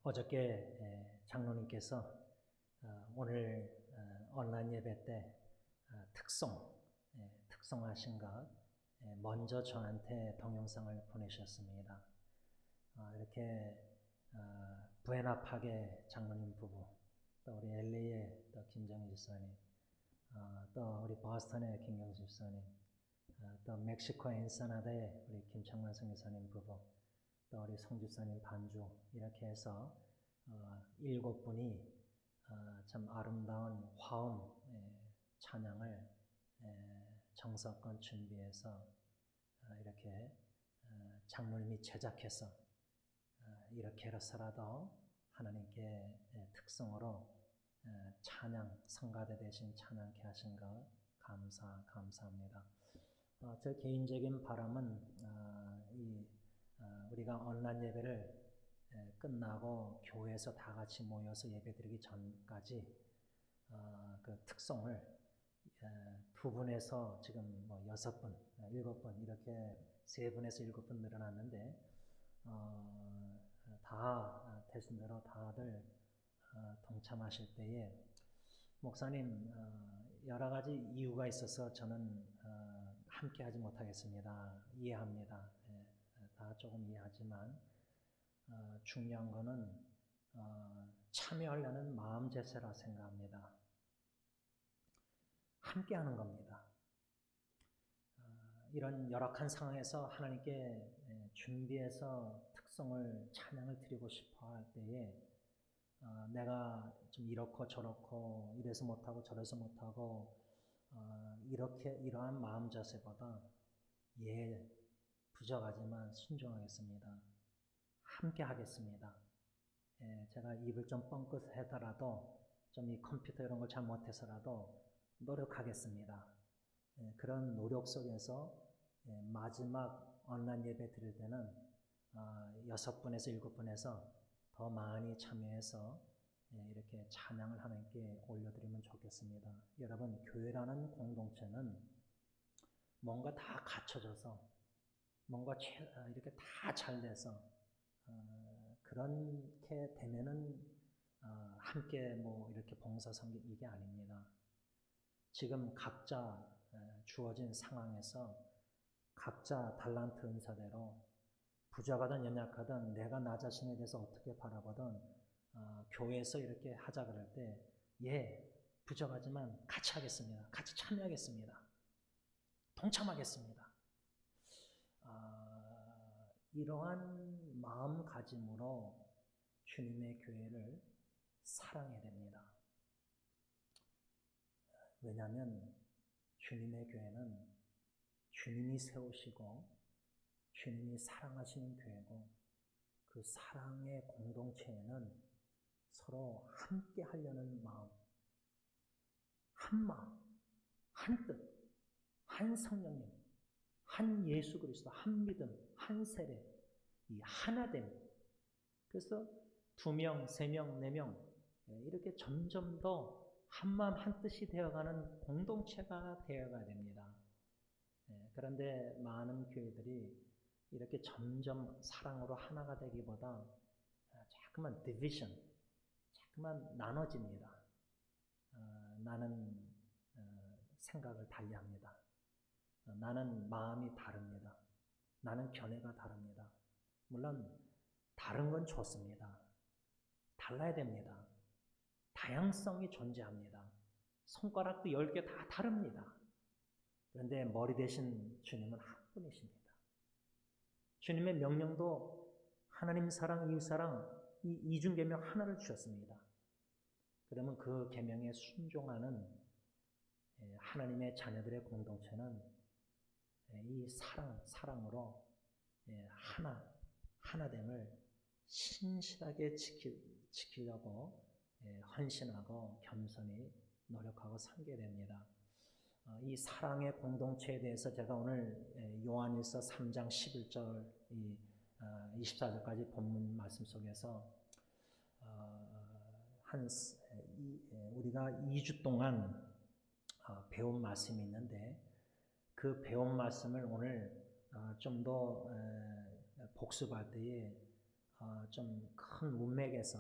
어저께 장로님께서 오늘 온라인 예배 때 특송하신 것 먼저 저한테 동영상을 보내셨습니다. 이렇게 부에나파게 장로님 부부, 또 우리 LA의 또 김정희 집사님, 또 우리 버스턴의 김경수 집사님, 또 멕시코 엔사나다의 우리 김창만 선교사님 부부, 또 우리 송 집사님 반주, 이렇게 해서 7분이 참 아름다운 화음 찬양을 정성껏 준비해서 이렇게 장로님이 제작해서 이렇게 해서라도 하나님께 특성으로 찬양, 성가대 대신 찬양케 하신 것 감사합니다. 제 개인적인 바람은 우리가 온라인 예배를 끝나고 교회에서 다 같이 모여서 예배드리기 전까지 그 특송을 두 분에서 지금 6분, 7분 이렇게 3분에서 7분 늘어났는데 다 되신 대로 다들 동참하실 때에 목사님 여러 가지 이유가 있어서 저는 함께 하지 못하겠습니다. 이해합니다. 다 조금 이해하지만 중요한 거는 참여하려는 마음 자세라 생각합니다. 함께 하는 겁니다. 이런 열악한 상황에서 하나님께 준비해서 특성을 찬양을 드리고 싶어 할 때에 내가 좀 이렇고 저렇고 이래서 못하고 저래서 못하고 이러한 마음 자세보다 부족하지만 순종하겠습니다. 함께 하겠습니다. 제가 입을 좀 뻥끗하더라도 좀 이 컴퓨터 이런 걸 잘 못해서라도 노력하겠습니다. 그런 노력 속에서 마지막 온라인 예배 드릴 때는 6분에서 7분에서 더 많이 참여해서 이렇게 찬양을 하나님께 올려드리면 좋겠습니다. 여러분, 교회라는 공동체는 뭔가 다 갖춰져서 뭔가 이렇게 다 잘 돼서 그렇게 되면은 함께 이렇게 봉사 섬기 이게 아닙니다. 지금 각자 주어진 상황에서 각자 달란트 은사대로 부족하든 연약하든 내가 나 자신에 대해서 어떻게 바라보든 교회에서 이렇게 하자 그럴 때 부족하지만 같이 하겠습니다. 같이 참여하겠습니다. 동참하겠습니다. 이러한 마음가짐으로 주님의 교회를 사랑해야 됩니다. 왜냐하면 주님의 교회는 주님이 세우시고 주님이 사랑하시는 교회고 그 사랑의 공동체에는 서로 함께 하려는 마음, 한 마음, 한 뜻, 한 성령님, 한 예수 그리스도, 한 믿음, 한 세례, 이 하나됨. 그래서 2명, 3명, 4명 이렇게 점점 더 한마음 한뜻이 되어가는 공동체가 되어가야 됩니다. 그런데 많은 교회들이 이렇게 점점 사랑으로 하나가 되기보다 자꾸만 디비전, 자꾸만 나눠집니다. 나는 생각을 달리합니다. 나는 마음이 다릅니다. 나는 견해가 다릅니다. 물론 다른 건 좋습니다. 달라야 됩니다. 다양성이 존재합니다. 손가락도 10개 다 다릅니다. 그런데 머리 대신 주님은 한 분이십니다. 주님의 명령도 하나님 사랑, 이웃 사랑 이 이중 계명 하나를 주셨습니다. 그러면 그 계명에 순종하는 하나님의 자녀들의 공동체는 이 사랑으로 하나됨을 신실하게 지키려고 헌신하고 겸손히 노력하고 섬겨야 됩니다. 이 사랑의 공동체에 대해서 제가 오늘 요한일서 3장 11절 24절까지 본문 말씀 속에서 우리가 2주 동안 배운 말씀이 있는데 그 배운 말씀을 오늘 좀 더 복습할 때에 좀 큰 문맥에서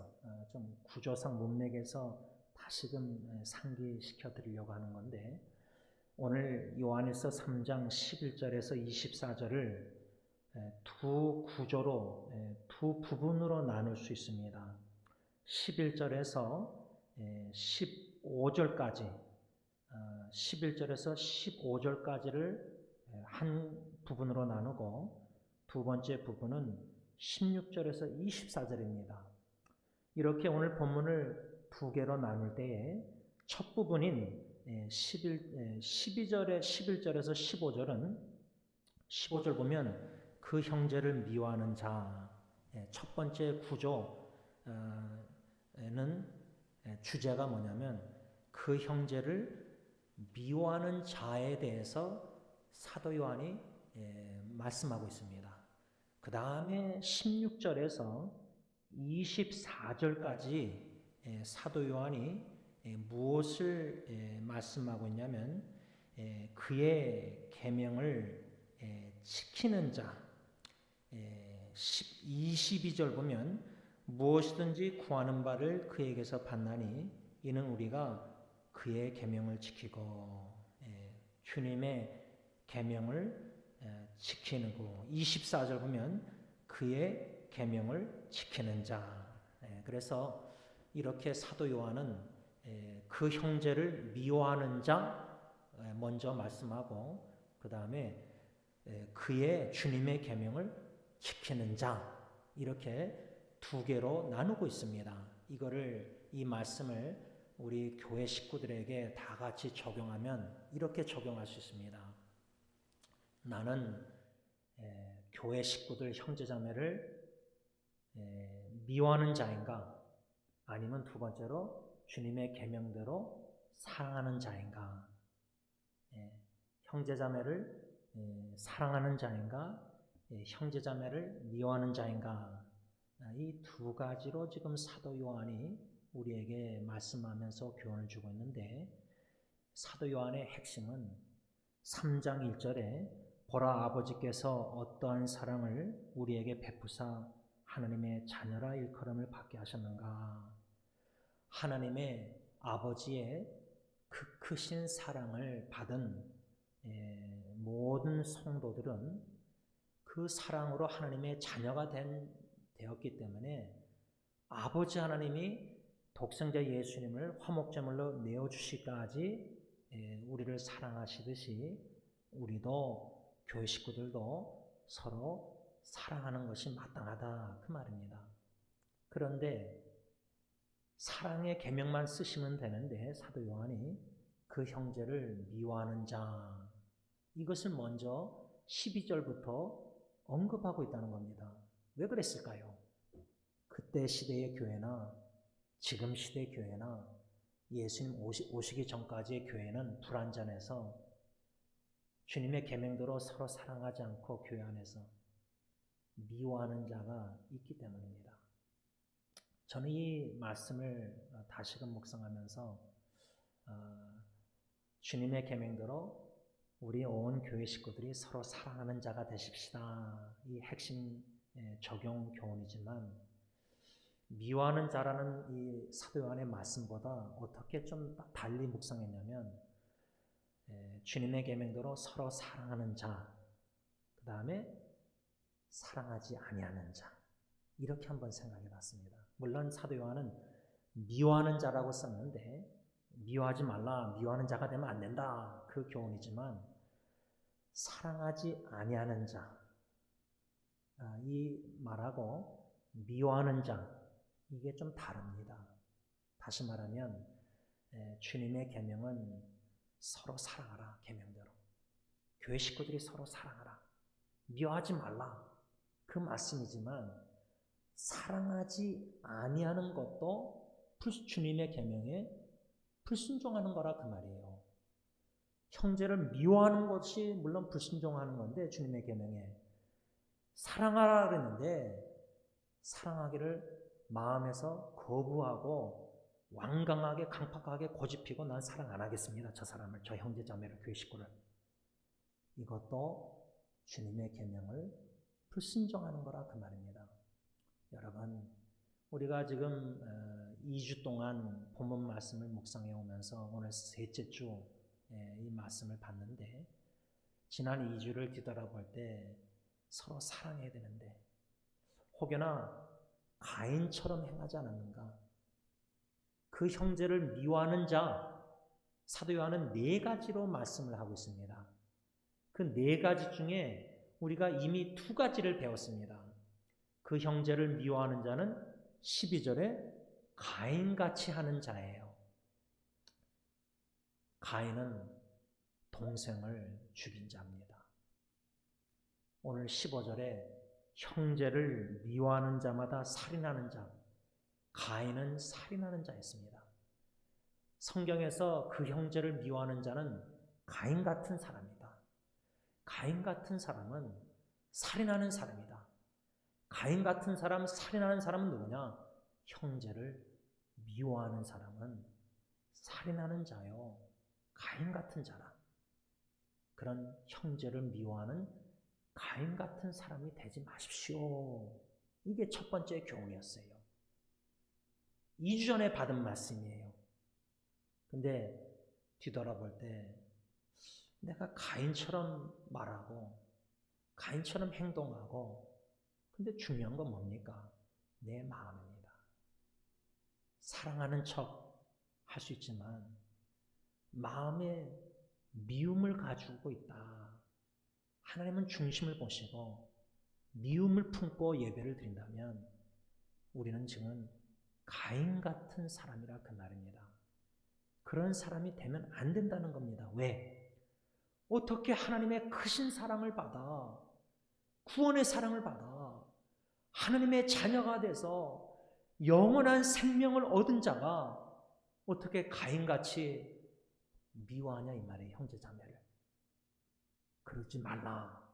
좀 구조상 문맥에서 다시금 상기시켜 드리려고 하는 건데, 오늘 요한일서 3장 11절에서 24절을 두 구조로, 두 부분으로 나눌 수 있습니다. 11절에서 15절까지, 11절에서 15절까지를 한 부분으로 나누고, 두 번째 부분은 16절에서 24절입니다. 이렇게 오늘 본문을 두 개로 나눌 때에 첫 부분인 11절에서 15절은 15절 보면 그 형제를 미워하는 자, 첫 번째 구조는 주제가 뭐냐면 그 형제를 미워하는 자에 대해서 사도 요한이 말씀하고 있습니다. 그 다음에 16절에서 24절까지 사도 요한이 무엇을 말씀하고 있냐면 그의 계명을 지키는 자, 22절 보면 무엇이든지 구하는 바를 그에게서 받나니 이는 우리가 그의 계명을 지키고, 주님의 계명을 지키는 거. 24절 보면 그의 계명을 지키는 자. 그래서 이렇게 사도 요한은 그 형제를 미워하는 자 먼저 말씀하고, 그 다음에 그의 주님의 계명을 지키는 자, 이렇게 두 개로 나누고 있습니다. 이 말씀을 우리 교회 식구들에게 다 같이 적용하면 이렇게 적용할 수 있습니다. 나는 교회 식구들 형제자매를 미워하는 자인가? 아니면 두 번째로 주님의 계명대로 사랑하는 자인가? 형제자매를 사랑하는 자인가? 형제자매를 미워하는 자인가? 이 두 가지로 지금 사도 요한이 우리에게 말씀하면서 교훈을 주고 있는데, 사도 요한의 핵심은 3장 1절에 보라, 아버지께서 어떠한 사랑을 우리에게 베푸사 하나님의 자녀라 일컬음을 받게 하셨는가. 하나님의 아버지의 그 크신 사랑을 받은 모든 성도들은 그 사랑으로 하나님의 자녀가 되었기 때문에 아버지 하나님이 독생자 예수님을 화목제물로 내어주시기까지 우리를 사랑하시듯이 우리도 교회 식구들도 서로 사랑하는 것이 마땅하다, 그 말입니다. 그런데 사랑의 계명만 쓰시면 되는데 사도 요한이 그 형제를 미워하는 자, 이것을 먼저 12절부터 언급하고 있다는 겁니다. 왜 그랬을까요? 그때 시대의 교회나 지금 시대의 교회나 예수님 오시기 전까지의 교회는 불완전해서 주님의 계명대로 서로 사랑하지 않고 교회 안에서 미워하는 자가 있기 때문입니다. 저는 이 말씀을 다시금 묵상하면서 주님의 계명대로 우리 온 교회 식구들이 서로 사랑하는 자가 되십시다, 이 핵심 적용 교훈이지만, 미워하는 자라는 이 사도 요한의 말씀보다 어떻게 좀 달리 묵상했냐면, 주님의 계명대로 서로 사랑하는 자, 그 다음에 사랑하지 아니하는 자, 이렇게 한번 생각해 봤습니다. 물론 사도 요한은 미워하는 자라고 썼는데 미워하지 말라, 미워하는 자가 되면 안 된다, 그 교훈이지만 사랑하지 아니하는 자, 이 말하고 미워하는 자, 이게 좀 다릅니다. 다시 말하면 주님의 계명은 서로 사랑하라, 계명대로 교회 식구들이 서로 사랑하라, 미워하지 말라, 그 말씀이지만 사랑하지 아니하는 것도 주님의 계명에 불순종하는 거라, 그 말이에요. 형제를 미워하는 것이 물론 불순종하는 건데, 주님의 계명에 사랑하라 그랬는데 사랑하기를 마음에서 거부하고 완강하게 강팍하게 고집피고 난 사랑 안 하겠습니다, 저 사람을, 저 형제 자매를, 교회 식구를, 이것도 주님의 계명을 불순종하는 거라, 그 말입니다. 여러분, 우리가 지금 2주 동안 본문 말씀을 묵상해 오면서 오늘 셋째 주 이 말씀을 봤는데, 지난 2주를 뒤돌아볼 때 서로 사랑해야 되는데 혹여나 가인처럼 행하지 않았는가? 그 형제를 미워하는 자, 사도 요한은 4가지로 말씀을 하고 있습니다. 그 4가지 중에 우리가 이미 2가지를 배웠습니다. 그 형제를 미워하는 자는 12절에 가인같이 하는 자예요. 가인은 동생을 죽인 자입니다. 오늘 15절에 형제를 미워하는 자마다 살인하는 자, 가인은 살인하는 자였습니다. 성경에서 그 형제를 미워하는 자는 가인 같은 사람이다. 가인 같은 사람은 살인하는 사람이다. 가인 같은 사람, 살인하는 사람은 누구냐? 형제를 미워하는 사람은 살인하는 자요, 가인 같은 자라. 그런 형제를 미워하는 가인 같은 사람이 되지 마십시오. 이게 첫 번째 교훈이었어요. 2주 전에 받은 말씀이에요. 근데 뒤돌아볼 때 내가 가인처럼 말하고 가인처럼 행동하고, 근데 중요한 건 뭡니까? 내 마음입니다. 사랑하는 척 할 수 있지만 마음에 미움을 가지고 있다. 하나님은 중심을 보시고 미움을 품고 예배를 드린다면 우리는 지금 가인 같은 사람이라 그 말입니다. 그런 사람이 되면 안 된다는 겁니다. 왜? 어떻게 하나님의 크신 사랑을 받아, 구원의 사랑을 받아, 하나님의 자녀가 돼서 영원한 생명을 얻은 자가 어떻게 가인같이 미워하냐 이 말이에요. 형제자매를. 그러지 말라,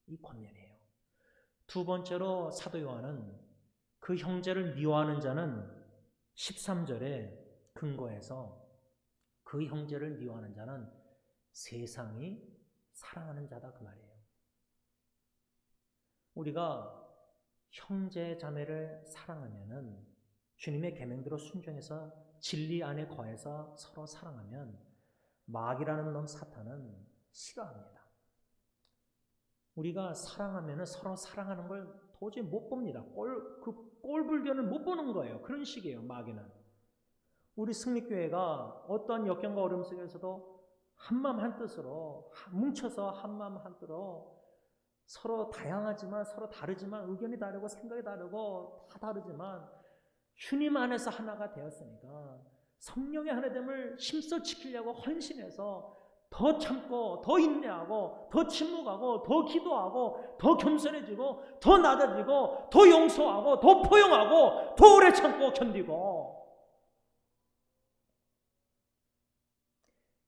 이 권면이에요. 두 번째로 사도 요한은 그 형제를 미워하는 자는 13절에 근거해서 그 형제를 미워하는 자는 세상이 사랑하는 자다 그 말이에요. 우리가 형제 자매를 사랑하면은, 주님의 계명대로 순종해서 진리 안에 거해서 서로 사랑하면 마귀라는 놈 사탄은 싫어합니다. 우리가 사랑하면은 서로 사랑하는 걸 도저히 못 봅니다. 꼴불견을 못 보는 거예요. 그런 식이에요, 마귀는. 우리 승리교회가 어떤 역경과 어려움 속에서도 한마음 한뜻으로 뭉쳐서 한마음 한뜻으로 서로 다양하지만, 서로 다르지만, 의견이 다르고 생각이 다르고 다 다르지만 주님 안에서 하나가 되었으니까 성령의 하나됨을 힘써 지키려고 헌신해서 더 참고, 더 인내하고, 더 침묵하고, 더 기도하고, 더 겸손해지고, 더 낮아지고, 더 용서하고, 더 포용하고, 더 오래 참고 견디고,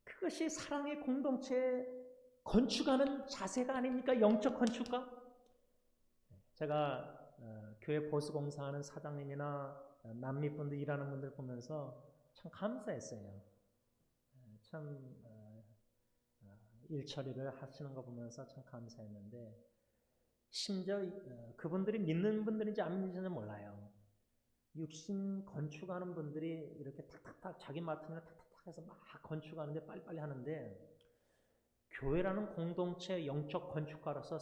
그것이 사랑의 공동체에 건축하는 자세가 아닙니까? 영적 건축가? 제가 교회 보수공사하는 사장님이나 남미분들 일하는 분들 보면서 참 감사했어요. 참 일 처리를 하시는 거 보면서 참 감사했는데, 심지어 그분들이 믿는 분들인지 안 믿는지는 몰라요. 육신 건축하는 분들이 이렇게 탁탁탁 자기 맡으면 탁탁탁 해서 막 건축하는데 빨리빨리 하는데, 교회라는 공동체 영적 건축가로서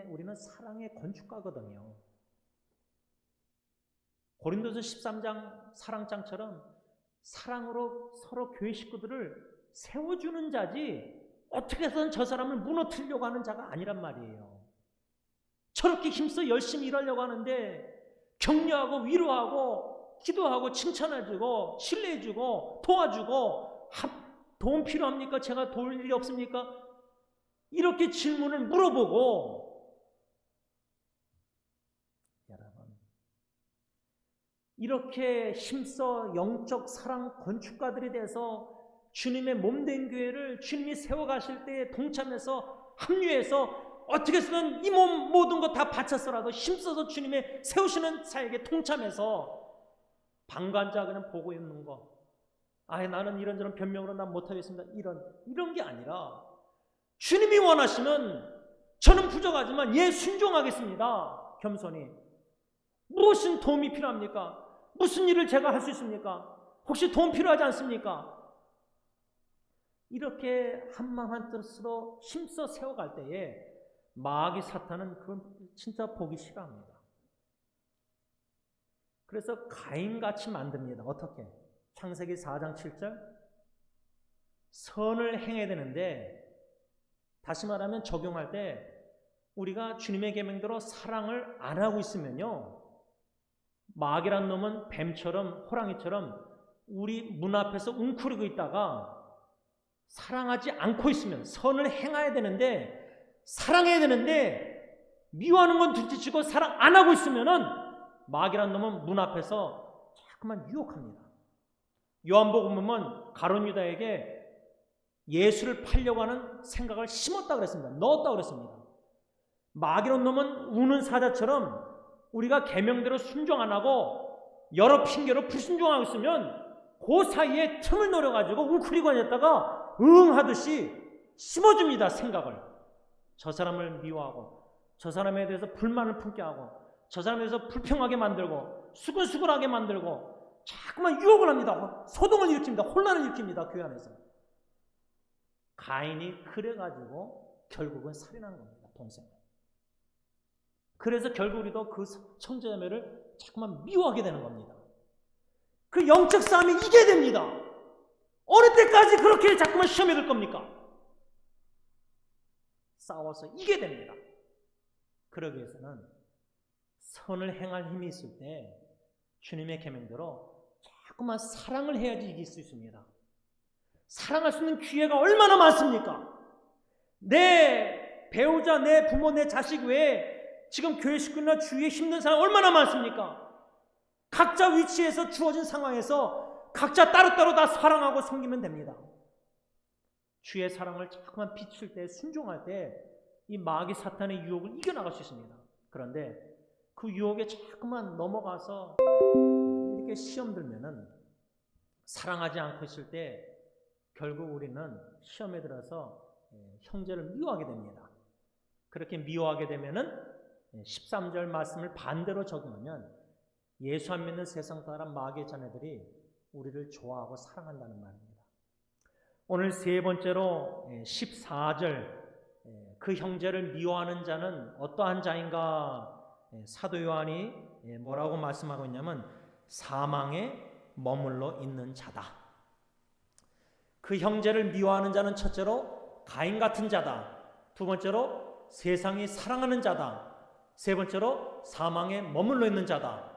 우리는 사랑의 건축가거든요. 고린도서 13장 사랑장처럼 사랑으로 서로 교회 식구들을 세워주는 자지, 어떻게 해서든 저 사람을 무너뜨리려고 하는 자가 아니란 말이에요. 저렇게 힘써 열심히 일하려고 하는데 격려하고 위로하고 기도하고 칭찬해주고 신뢰해주고 도와주고, 도움 필요합니까? 제가 도울 일이 없습니까? 이렇게 질문을 물어보고, 여러분, 이렇게 힘써 영적 사랑 건축가들이 돼서 주님의 몸된 교회를 주님이 세워가실 때에 동참해서 합류해서 어떻게 해서든 이 몸 모든 것 다 바쳐서라도 힘써서 주님의 세우시는 사역에 동참해서 방관자 그냥 보고 있는 거, 나는 이런저런 변명으로 난 못하겠습니다, 이런 게 아니라, 주님이 원하시면 저는 부족하지만 순종하겠습니다. 겸손히. 무엇은 도움이 필요합니까? 무슨 일을 제가 할 수 있습니까? 혹시 도움 필요하지 않습니까? 이렇게 한마음 한뜻으로 힘써 세워갈 때에 마귀 사탄은 그걸 진짜 보기 싫어합니다. 그래서 가인같이 만듭니다. 어떻게? 창세기 4장 7절 선을 행해야 되는데, 다시 말하면 적용할 때 우리가 주님의 계명대로 사랑을 안 하고 있으면요, 마귀란 놈은 뱀처럼 호랑이처럼 우리 문 앞에서 웅크리고 있다가 사랑하지 않고 있으면, 선을 행해야 되는데 사랑해야 되는데 미워하는 건 둘째치고 사랑 안 하고 있으면은 마귀란 놈은 문 앞에서 자꾸만 유혹합니다. 요한복음 보면 가룟 유다에게 예수를 팔려고 하는 생각을 심었다 그랬습니다. 넣었다 그랬습니다. 마귀란 놈은 우는 사자처럼 우리가 계명대로 순종 안 하고 여러 핑계로 불순종하고 있으면 그 사이에 틈을 노려가지고 웅크리고 앉았다가 응 하듯이 심어줍니다. 생각을. 저 사람을 미워하고 저 사람에 대해서 불만을 품게 하고 저 사람에 대해서 불평하게 만들고 수근수근하게 만들고 자꾸만 유혹을 합니다. 소동을 일으킵니다. 혼란을 일으킵니다. 교회 안에서. 가인이 그래가지고 결국은 살인한 겁니다. 동생을. 그래서 결국 우리도 그 형제자매를 자꾸만 미워하게 되는 겁니다. 그 영적 싸움이 이겨야 됩니다. 어느 때까지 그렇게 자꾸만 시험에 들 겁니까? 싸워서 이겨야 됩니다. 그러기 위해서는 선을 행할 힘이 있을 때 주님의 계명대로 자꾸만 사랑을 해야지 이길 수 있습니다. 사랑할 수 있는 기회가 얼마나 많습니까? 내 배우자, 내 부모, 내 자식 외에 지금 교회 식구나 주위에 힘든 사람 얼마나 많습니까? 각자 위치에서 주어진 상황에서 각자 따로따로 다 사랑하고 섬기면 됩니다. 주의 사랑을 자꾸만 비출 때, 순종할 때 이 마귀 사탄의 유혹을 이겨나갈 수 있습니다. 그런데 그 유혹에 자꾸만 넘어가서 이렇게 시험 들면은, 사랑하지 않고 있을 때 결국 우리는 시험에 들어서 형제를 미워하게 됩니다. 그렇게 미워하게 되면은 13절 말씀을 반대로 적용하면 예수 안 믿는 세상 사람 마귀의 자녀들이 우리를 좋아하고 사랑한다는 말입니다. 오늘 세 번째로 14절 그 형제를 미워하는 자는 어떠한 자인가? 사도 요한이 뭐라고 말씀하고 있냐면 사망에 머물러 있는 자다. 그 형제를 미워하는 자는 첫째로 가인 같은 자다. 두 번째로 세상이 사랑하는 자다. 세 번째로 사망에 머물러 있는 자다.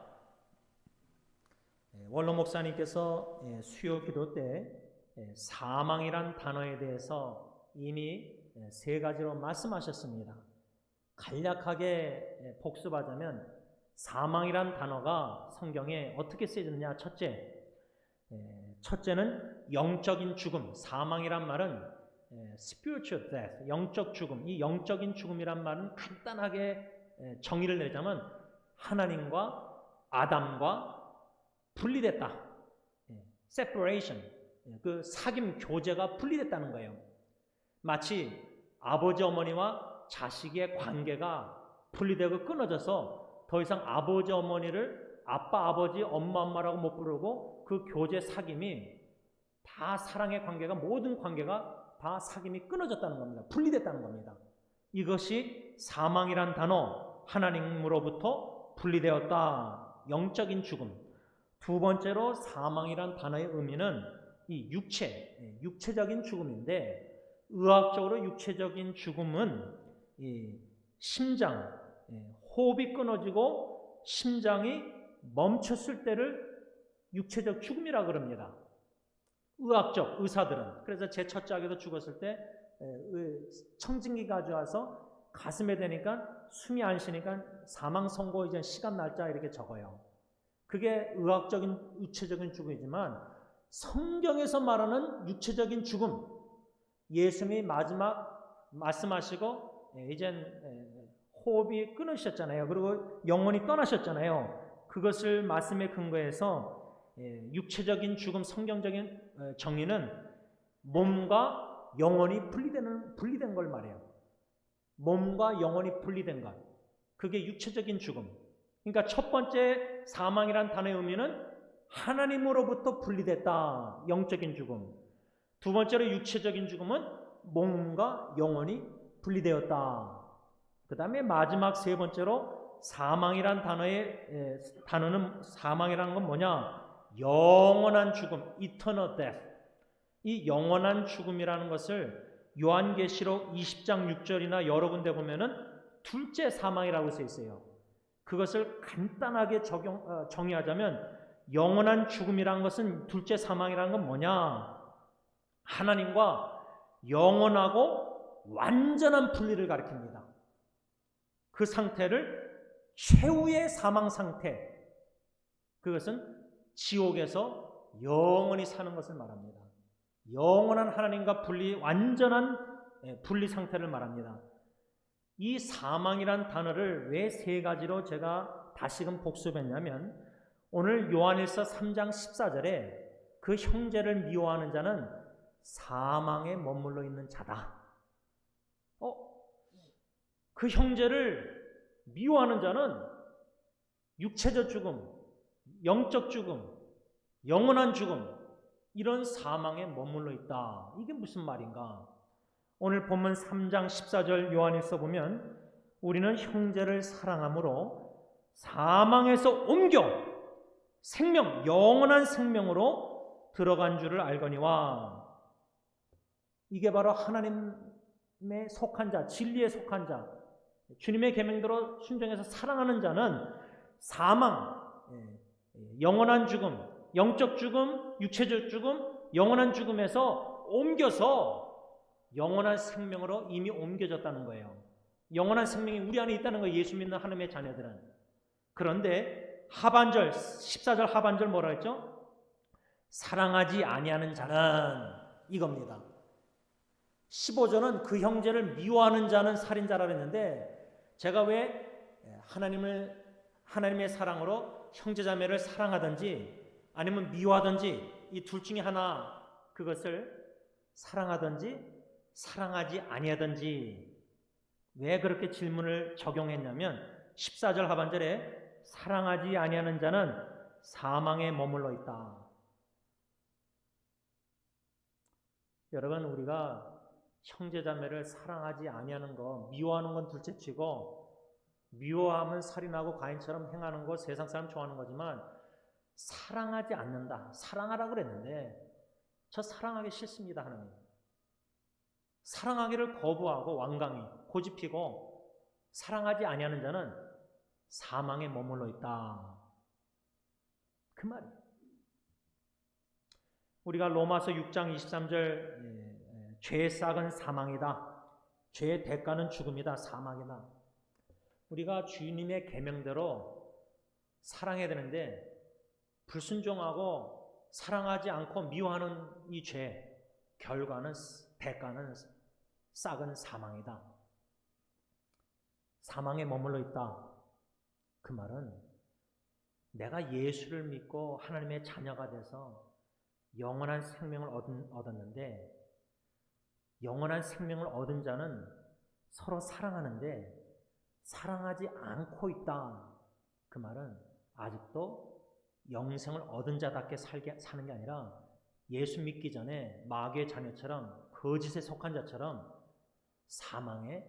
원로 목사님께서 수요 기도 때 사망이란 단어에 대해서 이미 세 가지로 말씀하셨습니다. 간략하게 복습하자면 사망이란 단어가 성경에 어떻게 쓰여졌느냐. 첫째는 영적인 죽음. 사망이란 말은 spiritual death, 영적 죽음. 이 영적인 죽음이란 말은 간단하게 정의를 내자면 하나님과 아담과 분리됐다. separation, 그 사귐 교제가 분리됐다는 거예요. 마치 아버지 어머니와 자식의 관계가 분리되고 끊어져서 더 이상 아버지 어머니를 아빠 아버지 엄마 엄마라고 못 부르고 그 교제 사귐이 다 사랑의 관계가, 모든 관계가 다 사귐이 끊어졌다는 겁니다. 분리됐다는 겁니다. 이것이 사망이란 단어, 하나님으로부터 분리되었다. 영적인 죽음. 두 번째로 사망이란 단어의 의미는 이 육체적인 죽음인데, 의학적으로 육체적인 죽음은 이 심장, 호흡이 끊어지고 심장이 멈췄을 때를 육체적 죽음이라고 그럽니다. 의학적 의사들은. 그래서 제 첫째 아기도 죽었을 때 청진기 가져와서 가슴에 대니까 숨이 안 쉬니까 사망 선고 이제 시간 날짜 이렇게 적어요. 그게 의학적인 육체적인 죽음이지만 성경에서 말하는 육체적인 죽음, 예수님이 마지막 말씀하시고 이젠 호흡이 끊으셨잖아요. 그리고 영원히 떠나셨잖아요. 그것을 말씀에 근거해서 육체적인 죽음, 성경적인 정의는 몸과 영혼이 분리된 걸 말해요. 몸과 영혼이 분리된 것. 그게 육체적인 죽음. 그러니까 첫 번째 사망이란 단어의 의미는 하나님으로부터 분리됐다. 영적인 죽음. 두 번째로 육체적인 죽음은 몸과 영혼이 분리되었다. 그 다음에 마지막 세 번째로 사망이란 단어는 사망이라는 건 뭐냐? 영원한 죽음, eternal death. 이 영원한 죽음이라는 것을 요한계시록 20장 6절이나 여러 군데 보면은 둘째 사망이라고 써 있어요. 그것을 간단하게 정의하자면 영원한 죽음이라는 것은 둘째 사망이라는 건 뭐냐? 하나님과 영원하고 완전한 분리를 가리킵니다. 그 상태를 최후의 사망 상태, 그것은 지옥에서 영원히 사는 것을 말합니다. 영원한 하나님과 완전한 분리 상태를 말합니다. 이 사망이란 단어를 왜 세 가지로 제가 다시금 복습했냐면 오늘 요한일서 3장 14절에 그 형제를 미워하는 자는 사망에 머물러 있는 자다. 그 형제를 미워하는 자는 육체적 죽음, 영적 죽음, 영원한 죽음, 이런 사망에 머물러 있다. 이게 무슨 말인가? 오늘 본문 3장 14절 요한일서 보면 우리는 형제를 사랑함으로 사망에서 옮겨 생명, 영원한 생명으로 들어간 줄을 알거니와. 이게 바로 하나님에 속한 자, 진리에 속한 자, 주님의 계명대로 순종해서 사랑하는 자는 사망, 영원한 죽음, 영적 죽음, 육체적 죽음, 영원한 죽음에서 옮겨서 영원한 생명으로 이미 옮겨졌다는 거예요. 영원한 생명이 우리 안에 있다는 거예요. 예수 믿는 하나님의 자녀들은. 그런데 하반절, 14절 하반절 뭐라 했죠? 사랑하지 아니하는 자는 이겁니다. 15절은 그 형제를 미워하는 자는 살인자라 그랬는데 제가 왜 하나님의 사랑으로 형제자매를 사랑하든지 아니면 미워하든지 이 둘 중에 하나 그것을 사랑하든지 사랑하지 아니하든지 왜 그렇게 질문을 적용했냐면 14절 하반절에 사랑하지 아니하는 자는 사망에 머물러 있다. 여러분, 우리가 형제자매를 사랑하지 아니하는 거, 미워하는 건 둘째치고 미워하면 살인하고 가인처럼 행하는 거 세상 사람 좋아하는 거지만 사랑하지 않는다. 사랑하라 그랬는데 저 사랑하기 싫습니다. 하나님. 사랑하기를 거부하고 완강히 고집피고 사랑하지 아니하는 자는 사망에 머물러 있다. 그 말이에요. 우리가 로마서 6장 23절 죄의 싹은 사망이다. 죄의 대가는 죽음이다. 사망이다. 우리가 주님의 계명대로 사랑해야 되는데 불순종하고 사랑하지 않고 미워하는 이 죄, 결과는 대가는 싹은 사망이다. 사망에 머물러 있다. 그 말은 내가 예수를 믿고 하나님의 자녀가 돼서 영원한 생명을 얻었는데 영원한 생명을 얻은 자는 서로 사랑하는데 사랑하지 않고 있다. 그 말은 아직도 영생을 얻은 자답게 사는 게 아니라 예수 믿기 전에 마귀의 자녀처럼 거짓에 속한 자처럼 사망에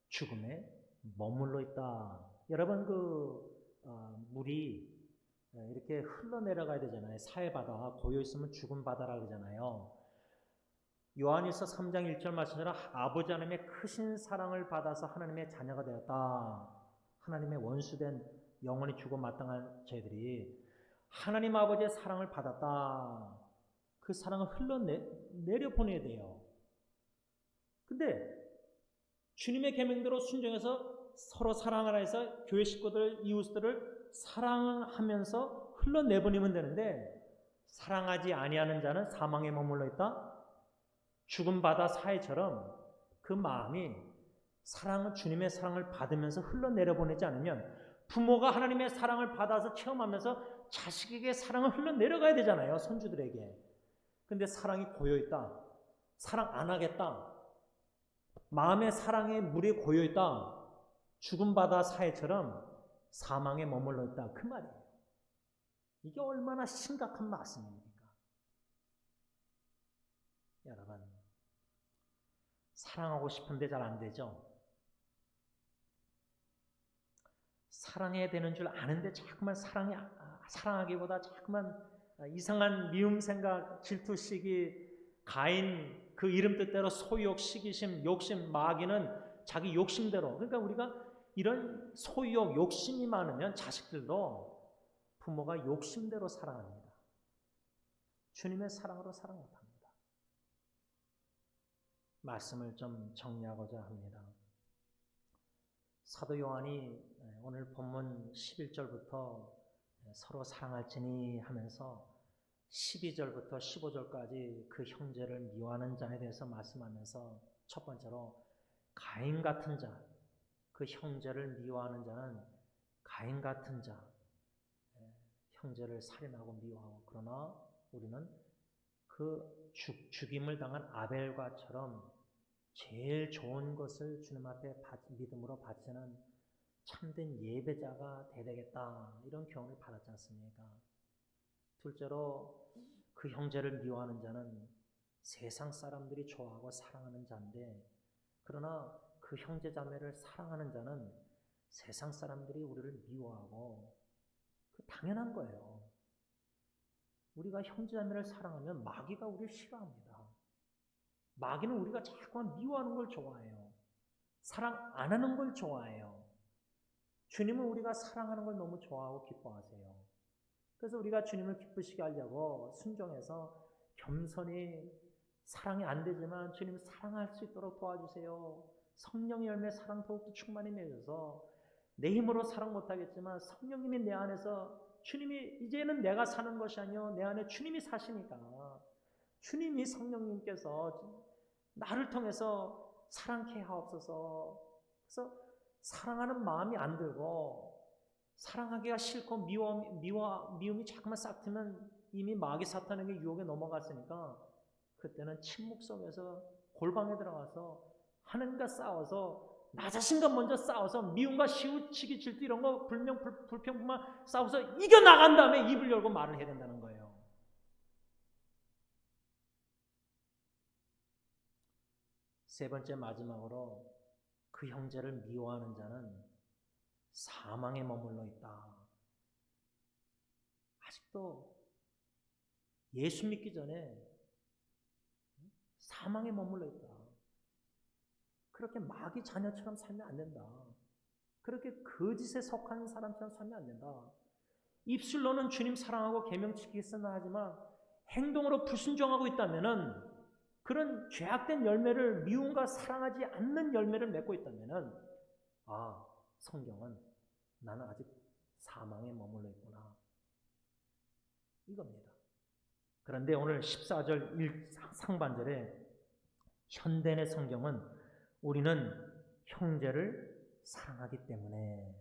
죽음에 머물러 있다. 여러분 물이 이렇게 흘러내려가야 되잖아요. 사해바다, 고여있으면 죽음바다라 그러잖아요. 요한일서 3장 1절 말씀처럼 아버지 하나님의 크신 사랑을 받아서 하나님의 자녀가 되었다. 하나님의 원수된 영원히 죽어 마땅한 저희들이 하나님 아버지의 사랑을 받았다. 그 사랑을 흘러내려보내야 돼요. 근데 주님의 계명대로 순종해서 서로 사랑하라 해서 교회 식구들, 이웃들을 사랑하면서 흘러내보내면 되는데 사랑하지 아니하는 자는 사망에 머물러 있다. 죽음바다 사해처럼 그 마음이 주님의 사랑을 받으면서 흘러내려보내지 않으면 부모가 하나님의 사랑을 받아서 체험하면서 자식에게 사랑을 흘러내려가야 되잖아요. 손주들에게. 근데 사랑이 고여있다. 사랑 안 하겠다. 마음의 사랑의 물이 고여있다. 죽음바다 사해처럼 사망에 머물러 있다. 그 말이에요. 이게 얼마나 심각한 말씀입니까? 여러분, 사랑하고 싶은데 잘 안 되죠? 사랑해야 되는 줄 아는데 자꾸만 사랑하기보다 자꾸만 이상한 미움 생각, 질투, 시기, 가인 그 이름 뜻대로 소유욕, 시기심, 욕심, 마귀는 자기 욕심대로. 그러니까 우리가 이런 소유욕, 욕심이 많으면 자식들도 부모가 욕심대로 사랑합니다. 주님의 사랑으로 사랑 못합니다. 말씀을 좀 정리하고자 합니다. 사도 요한이 오늘 본문 11절부터 서로 사랑할지니 하면서 12절부터 15절까지 그 형제를 미워하는 자에 대해서 말씀하면서 첫 번째로 가인 같은 자, 그 형제를 미워하는 자는 가인 같은 자, 형제를 살인하고 미워하고, 그러나 우리는 그 죽임을 당한 아벨과처럼 제일 좋은 것을 주님 앞에 믿음으로 바치는 참된 예배자가 되야 되겠다, 이런 교훈을 받았지 않습니까? 둘째로 그 형제를 미워하는 자는 세상 사람들이 좋아하고 사랑하는 자인데, 그러나 그 형제 자매를 사랑하는 자는 세상 사람들이 우리를 미워하고, 그 당연한 거예요. 우리가 형제 자매를 사랑하면 마귀가 우리를 싫어합니다. 마귀는 우리가 자꾸만 미워하는 걸 좋아해요. 사랑 안 하는 걸 좋아해요. 주님은 우리가 사랑하는 걸 너무 좋아하고 기뻐하세요. 그래서 우리가 주님을 기쁘시게 하려고 순종해서 겸손히, 사랑이 안 되지만 주님 사랑할 수 있도록 도와주세요. 성령의 열매 사랑 더욱더 충만히 맺어서, 내 힘으로 사랑 못하겠지만 성령님이 내 안에서, 주님이 이제는 내가 사는 것이 아니요 내 안에 주님이 사시니까 주님이, 성령님께서 나를 통해서 사랑케 하옵소서. 그래서 사랑하는 마음이 안 들고 사랑하기가 싫고 미움이 자꾸만 싹트면 이미 마귀 사탄에게 유혹에 넘어갔으니까 그때는 침묵 속에서 골방에 들어가서 하나님과 싸워서, 나 자신과 먼저 싸워서 미움과 시우치기, 질투 이런 거, 불평만 싸워서 이겨나간 다음에 입을 열고 말을 해야 된다는 거예요. 세 번째, 마지막으로 그 형제를 미워하는 자는 사망에 머물러 있다. 아직도 예수 믿기 전에 사망에 머물러 있다. 그렇게 마귀 자녀처럼 살면 안 된다. 그렇게 거짓에 속한 사람처럼 살면 안 된다. 입술로는 주님 사랑하고 계명 지키겠으나 하지만 행동으로 불순종하고 있다면은, 그런 죄악된 열매를, 미움과 사랑하지 않는 열매를 맺고 있다면은, 아, 성경은 나는 아직 사망에 머물러 있구나, 이겁니다. 그런데 오늘 14절 상반절에 현대의 성경은 우리는 형제를 사랑하기 때문에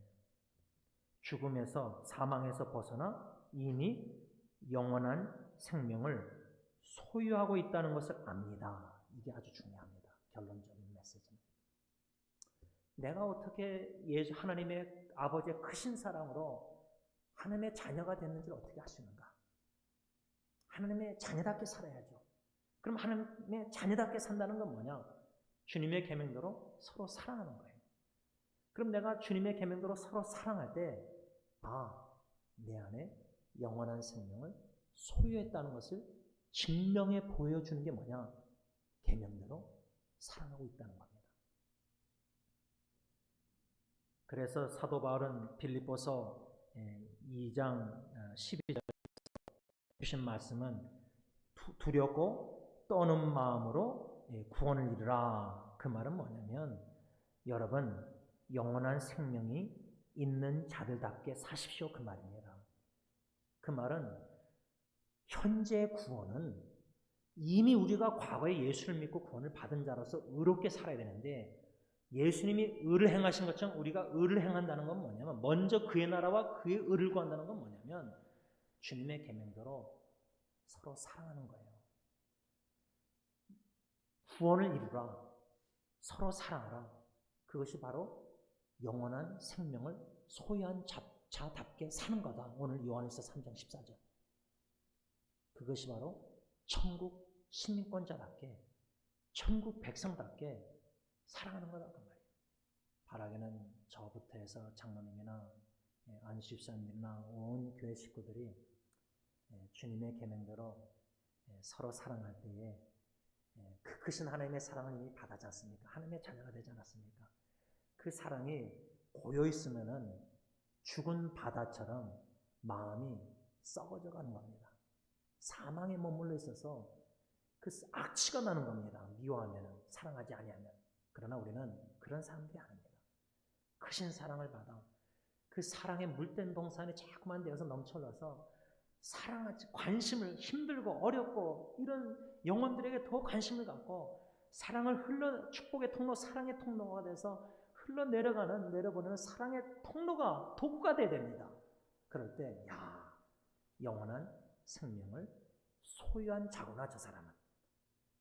죽음에서, 사망에서 벗어나 이미 영원한 생명을 소유하고 있다는 것을 압니다. 이게 아주 중요합니다. 결론적인 메시지는. 내가 어떻게 하나님의 아버지의 크신 사랑으로 하나님의 자녀가 됐는지를 어떻게 아시는가? 하나님의 자녀답게 살아야죠. 그럼 하나님의 자녀답게 산다는 건 뭐냐? 주님의 계명대로 서로 사랑하는 거예요. 그럼 내가 주님의 계명대로 서로 사랑할 때, 내 안에 영원한 생명을 소유했다는 것을 증명해 보여주는 게 뭐냐? 계명대로 사랑하고 있다는 겁니다. 그래서 사도 바울은 빌립보서 2장 12절에 주신 말씀은 두렵고 떠는 마음으로 구원을 이루라. 그 말은 뭐냐면, 여러분 영원한 생명이 있는 자들답게 사십시오, 그 말입니다. 그 말은 현재의 구원은 이미 우리가 과거에 예수를 믿고 구원을 받은 자로서 의롭게 살아야 되는데, 예수님이 의를 행하신 것처럼 우리가 의를 행한다는 건 뭐냐면, 먼저 그의 나라와 그의 의를 구한다는 건 뭐냐면, 주님의 계명대로 서로 사랑하는 거예요. 구원을 이루라, 서로 사랑하라. 그것이 바로 영원한 생명을 소유한 자답게 사는 거다. 오늘 요한일서 3장 14절. 그것이 바로 천국 시민권자답게, 천국 백성답게 살아가는 거다. 그 말이에요. 바라기는 저부터 해서 장로님이나 안수집사님이나 온 교회 식구들이 주님의 계명대로 서로 사랑할 때에 그 크신 하나님의 사랑을 이미 받았지 않습니까? 하나님의 자녀가 되지 않았습니까? 그 사랑이 고여있으면은 죽은 바다처럼 마음이 썩어져 가는 겁니다. 사망에 머물러 있어서 그 악취가 나는 겁니다. 미워하면은, 사랑하지 아니하면. 그러나 우리는 그런 사람들이 아닙니다. 크신 사랑을 받아 그 사랑에 물된 동산이 자꾸만 되어서 넘쳐나서 사랑하지, 관심을, 힘들고 어렵고 이런 영혼들에게 더 관심을 갖고 사랑을 축복의 통로, 사랑의 통로가 돼서 내려보내는 사랑의 통로가, 도구가 되어야 됩니다. 그럴 때, 영원한 생명을 소유한 자구나,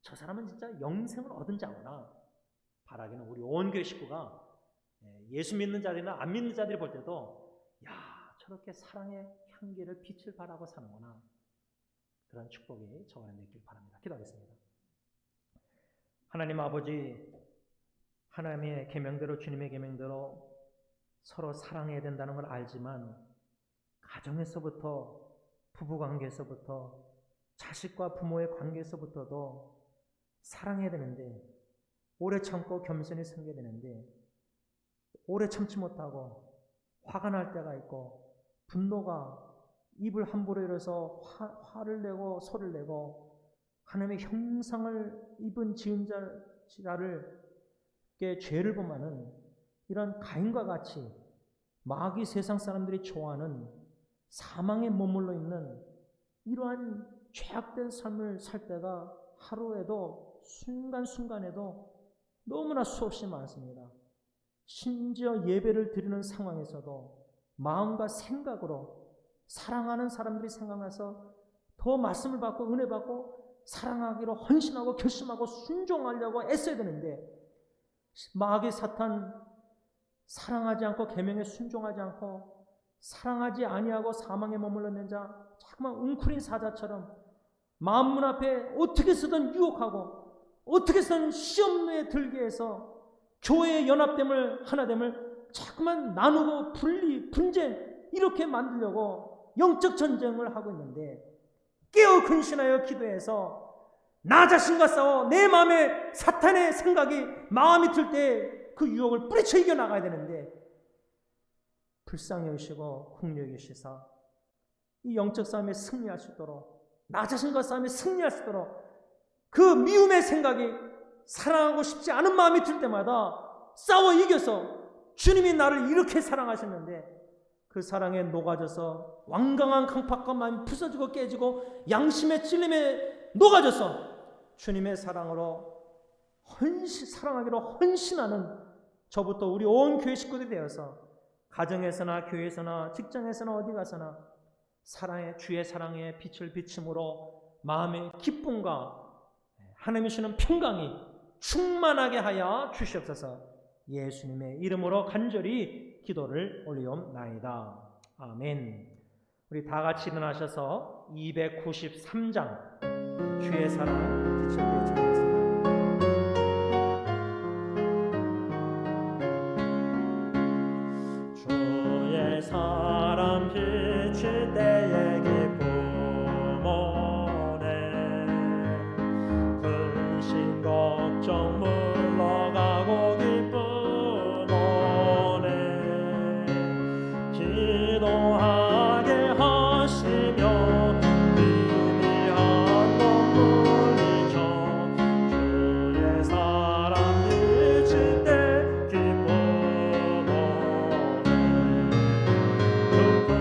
저 사람은 진짜 영생을 얻은 자구나. 바라기는 우리 온 교회 식구가 예수 믿는 자들이나 안 믿는 자들이 볼 때도 저렇게 사랑의 향기를, 빛을 발하고 사는구나. 그런 축복이 저와 있길 바랍니다. 기도하겠습니다. 하나님 아버지, 하나님의 계명대로, 주님의 계명대로 서로 사랑해야 된다는 걸 알지만 가정에서부터, 부부관계에서부터, 자식과 부모의 관계에서부터도 사랑해야 되는데, 오래 참고 겸손히 섬겨야 되는데 오래 참지 못하고 화가 날 때가 있고, 분노가 입을 함부로 열어서 화를 내고 소리를 내고 하나님의 형상을 입은 지은 자를 죄를 범하는 이런 가인과 같이 마귀, 세상 사람들이 좋아하는 사망에 머물러 있는 이러한 죄악된 삶을 살 때가 하루에도, 순간순간에도 너무나 수없이 많습니다. 심지어 예배를 드리는 상황에서도 마음과 생각으로 사랑하는 사람들이 생각나서 더 말씀을 받고 은혜 받고 사랑하기로 헌신하고 결심하고 순종하려고 애써야 되는데, 마귀 사탄 사랑하지 않고 계명에 순종하지 않고 사랑하지 아니하고 사망에 머물러 있는 자, 자꾸만 웅크린 사자처럼 마음문 앞에 어떻게 쓰든 유혹하고 어떻게 쓰든 시험에 들게 해서 교회의 연합됨을, 하나됨을 자꾸만 나누고 분쟁 이렇게 만들려고 영적 전쟁을 하고 있는데, 깨어 근신하여 기도해서 나 자신과 싸워 내 마음에 사탄의 생각이 마음이 들 때 그 유혹을 뿌리쳐 이겨나가야 되는데, 불쌍히 여기시고 긍휼히 여기시사 이 영적 싸움에 승리할 수 있도록, 나 자신과 싸움에 승리할 수 있도록 그 미움의 생각이, 사랑하고 싶지 않은 마음이 들 때마다 싸워 이겨서 주님이 나를 이렇게 사랑하셨는데 그 사랑에 녹아져서 완강한 강팍과 마음이 부서지고 깨지고 양심의 찔림에 녹아져서 주님의 사랑으로 사랑하기로 헌신하는 저부터 우리 온 교회 식구들이 되어서 가정에서나 교회에서나 직장에서나 어디 가서나 주의 사랑의 빛을 비춤으로 마음의 기쁨과 하나님이 주시는 평강이 충만하게 하여 주시옵소서. 예수님의 이름으로 간절히 기도를 올리옵나이다. 아멘. 우리 다 같이 일어나셔서 293장 주의 사랑 빛을 비추겠습니다. 주의 사랑 비칠 때의 기쁨 오네, 근심 걱정 물러가고 기쁨 오네, 기도하게 하시며 미미한 눈물 비춰 주의 사랑 비칠 때 기쁨 오네, 그 큰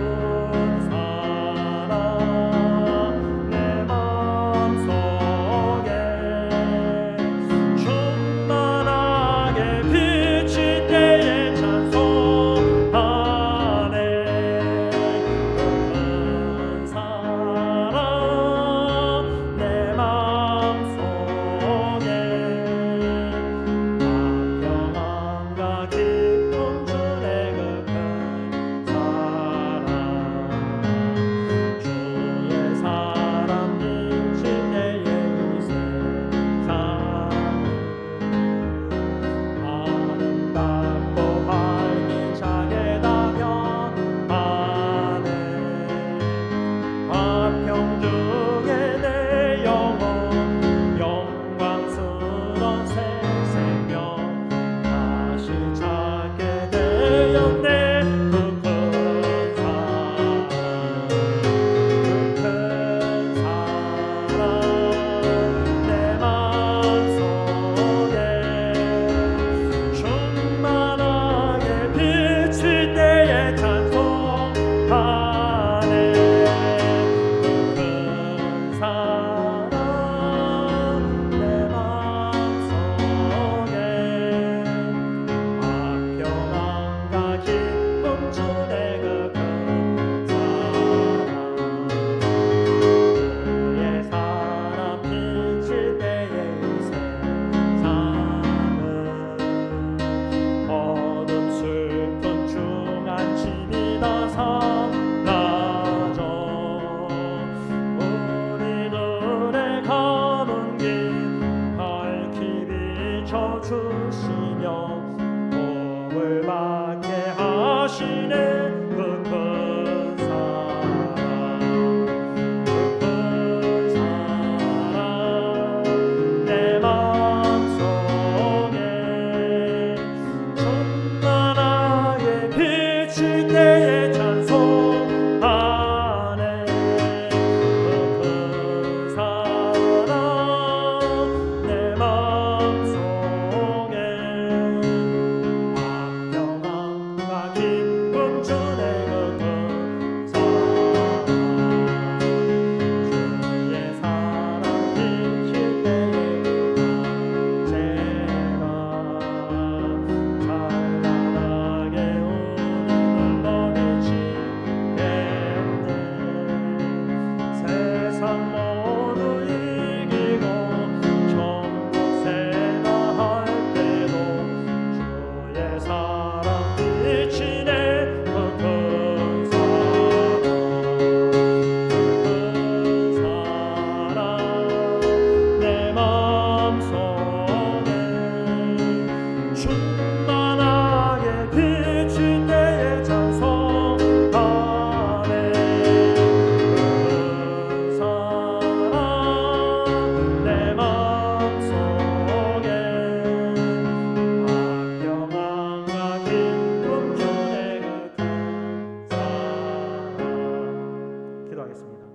기도하겠습니다.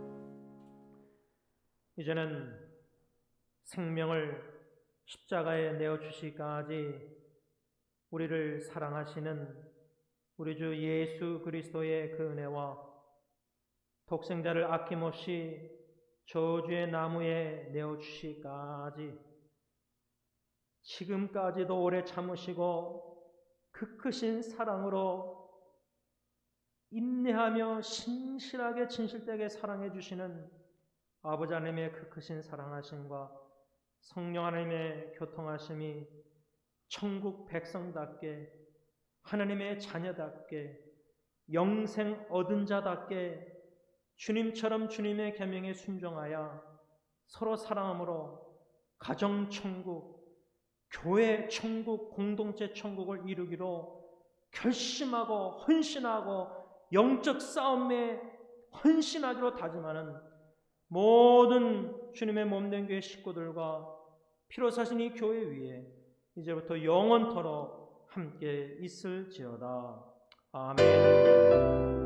이제는 생명을 십자가에 내어주시기까지 우리를 사랑하시는 우리 주 예수 그리스도의 그 은혜와 독생자를 아낌없이 저주의 나무에 내어주시기까지 지금까지도 오래 참으시고 그 크신 사랑으로 인내하며 신실하게 진실되게 사랑해 주시는 아버지 하나님의 그 크신 사랑하심과 성령 하나님의 교통하심이 천국 백성답게 하나님의 자녀답게 영생 얻은 자답게 주님처럼 주님의 계명에 순종하여 서로 사랑함으로 가정 천국, 교회 천국, 공동체 천국을 이루기로 결심하고 헌신하고 영적 싸움에 헌신하기로 다짐하는 모든 주님의 몸된 교회 식구들과 피로 사신 이 교회 위에 이제부터 영원토록 함께 있을지어다. 아멘.